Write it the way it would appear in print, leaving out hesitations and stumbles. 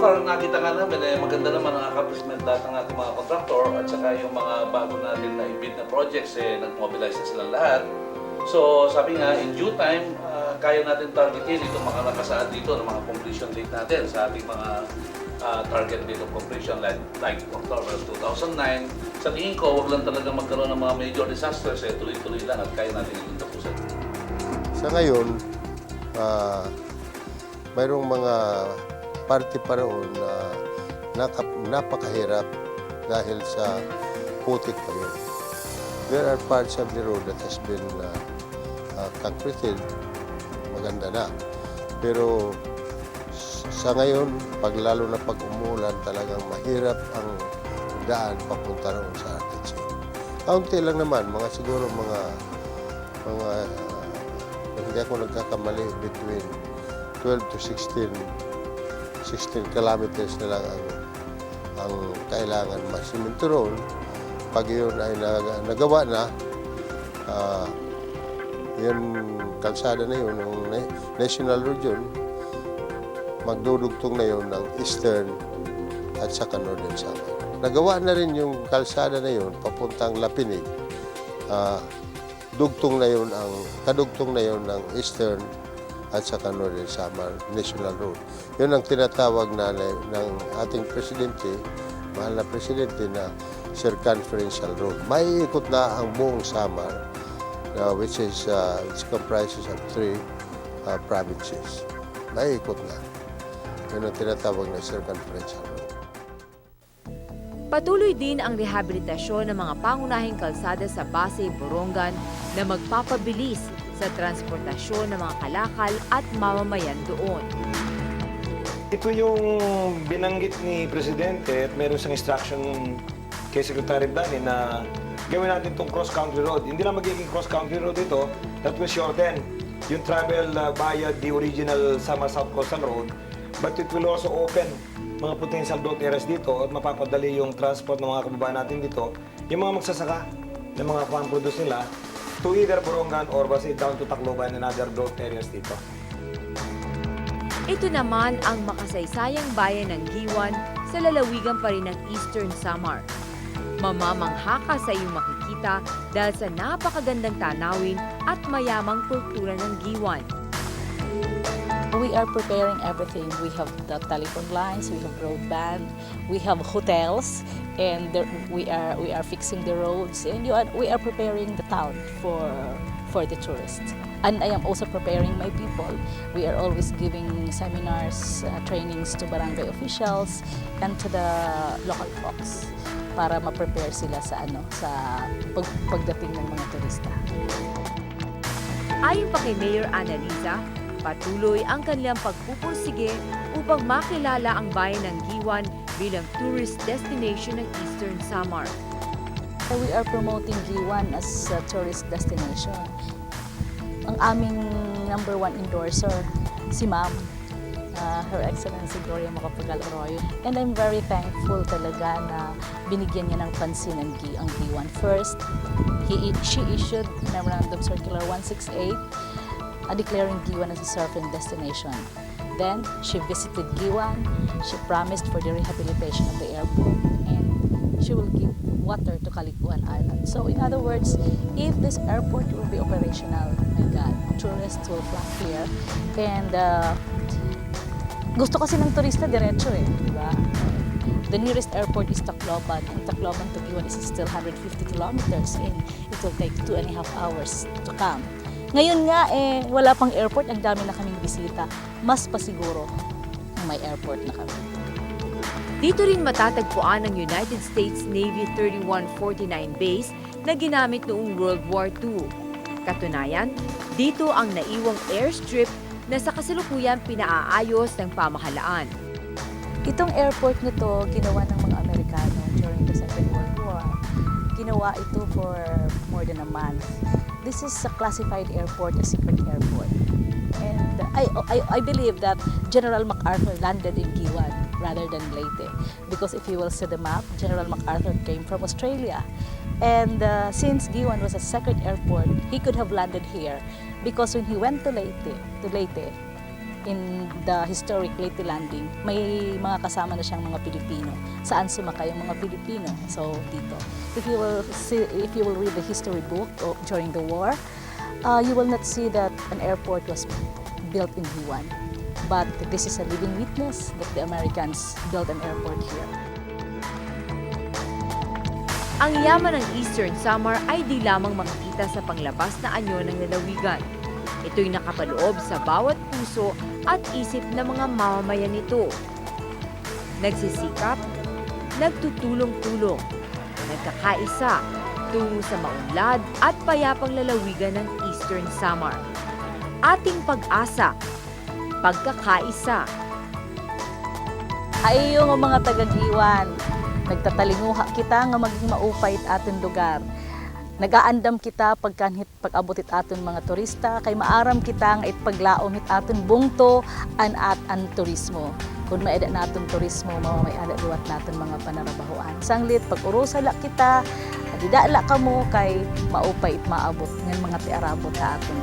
far, nakita nga namin maganda naman ang accomplishment lahat ng ating mga contractor at saka yung mga bago natin na i-bid na projects, nag-mobilize na silang lahat. So, sabi nga, in due time, kaya natin targetin itong mga nakasaad dito ng mga completion date natin sa ating mga target date of completion like October 2009. Sa tingin ko, wag lang talaga magkaroon ng mga major disasters, tuloy-tuloy lang at kaya natin itong tapusin. Sa ngayon, mayroong mga parte pa roon na napakahirap dahil sa putik pa yun. There are parts of the road that has been concreted, maganda na. Pero sa ngayon, lalo na pag umulan, talagang mahirap ang daan papunta roon sa RTC. Kaunti lang naman, siguro mga hindi ako nagkakamali, between 12 to 16 kilometers na lang ang kailangan masiminto roon. Pag yun ay nagawa na, yung kalsada na yun, yung national road yun, magdudugtong na yun ng Eastern at saka Northern Samar. Nagawa na rin yung kalsada na yun, papuntang Lapinig. Kadugtong na yun ng Eastern at saka Northern Samar National Road. Yun ang tinatawag ng ating presidente, mahal na presidente, na circumferential road. May ikot na ang buong Samar, which comprises of 3 provinces. May ikot na. Yun ang tinatawag na circumferential road. Patuloy din ang rehabilitasyon ng mga pangunahing kalsada sa Pasay, Borongan na magpapabilis sa transportasyon ng mga kalakal at mamamayan doon. Ito yung binanggit ni Presidente at meron siyang instruction kay Secretary Dani na gawin natin itong cross-country road. Hindi lang magiging cross-country road ito, that will shorten yung travel via the original Samar South Coastal Road, but it will also open mga potential growth areas dito at mapapadali yung transport ng mga kababayan natin dito, yung mga magsasaka ng mga farm produce nila to either Borongan or Pasay down to Tacloban and other growth areas dito. Ito naman ang makasaysayang bayan ng Giwan sa lalawigan pa rin ng Eastern Samar. Mamamangha ka sa iyong makikita dahil sa napakagandang tanawin at mayamang kultura ng Giwan. We are preparing everything. We have the telephone lines, we have broadband, we have hotels, and we are fixing the roads, and we are preparing the town for the tourists. And I am also preparing my people. We are always giving seminars, trainings to barangay officials and to the local folks para ma-prepare sila sa pagdating ng mga turista. Ayon pa kay Mayor Annalisa, patuloy ang kanilang pagpupursige upang makilala ang bayan ng Giwan bilang tourist destination ng Eastern Samar. We are promoting Giwan as a tourist destination. Ang aming #1 endorser, si Ma'am, Her Excellency Gloria Macapagal Arroyo. And I'm very thankful talaga na binigyan niya ng pansin ang Giwan. First, she issued Memorandum Circular 168 declaring Giwan as a surfing destination. Then, she visited Giwan, she promised for the rehabilitation of the airport, and she will give water to Caliguan Island. So, in other words, if this airport will be operational, my God, tourists will flock here. And gusto kasi ng turista diretso di ba? The nearest airport is Tacloban, and Tacloban to Giwan is still 150 kilometers, and it will take 2.5 hours to come. Ngayon nga, wala pang airport, ang dami na kaming bisita. Mas pasiguro may airport na kami. Dito rin matatagpuan ang United States Navy 3149 base na ginamit noong World War II. Katunayan, dito ang naiwang airstrip na sa kasalukuyan pinaaayos ng pamahalaan. Itong airport na to, ginawa ng mga Amerikano during the Second World War. Ginawa ito for more than a month. This is a classified airport, a secret airport. And I believe that General MacArthur landed in Giwan rather than Leyte. Because if you will see the map, General MacArthur came from Australia. And since Giwan was a secret airport, he could have landed here. Because when he went to Leyte, in the historic Leyte Landing, may mga kasama na siyang mga Pilipino. Saan sumakay yung mga Pilipino? So dito. If you will read the history book during the war, you will not see that an airport was built in G1. But this is a living witness that the Americans built an airport here. Ang yaman ng Eastern Samar ay di lamang makikita sa panglabas na anyo ng lalawigan. Ito'y nakapaloob sa bawat puso at isip ng mga mamamayan nito. Nagsisikap, nagtutulong-tulong, nagkakaisa tungo sa maunlad at payapang lalawigan ng Eastern Samar. Ating pag-asa, pagkakaisa. Ay yung mga taga-Giwan, nagtatalinguha kita nga maging maupay it aton lugar. Nagaandam kita pag-abot it aton mga turista, kay maaram kita nga itpaglaom it aton bungto an turismo. Kung maeda naton turismo, mamamay-ala duwat naton mga panarabahoan. Sanglit, pag-urusala kita, didala ka mo kay maupay it maabot ng mga tiarabot sa aton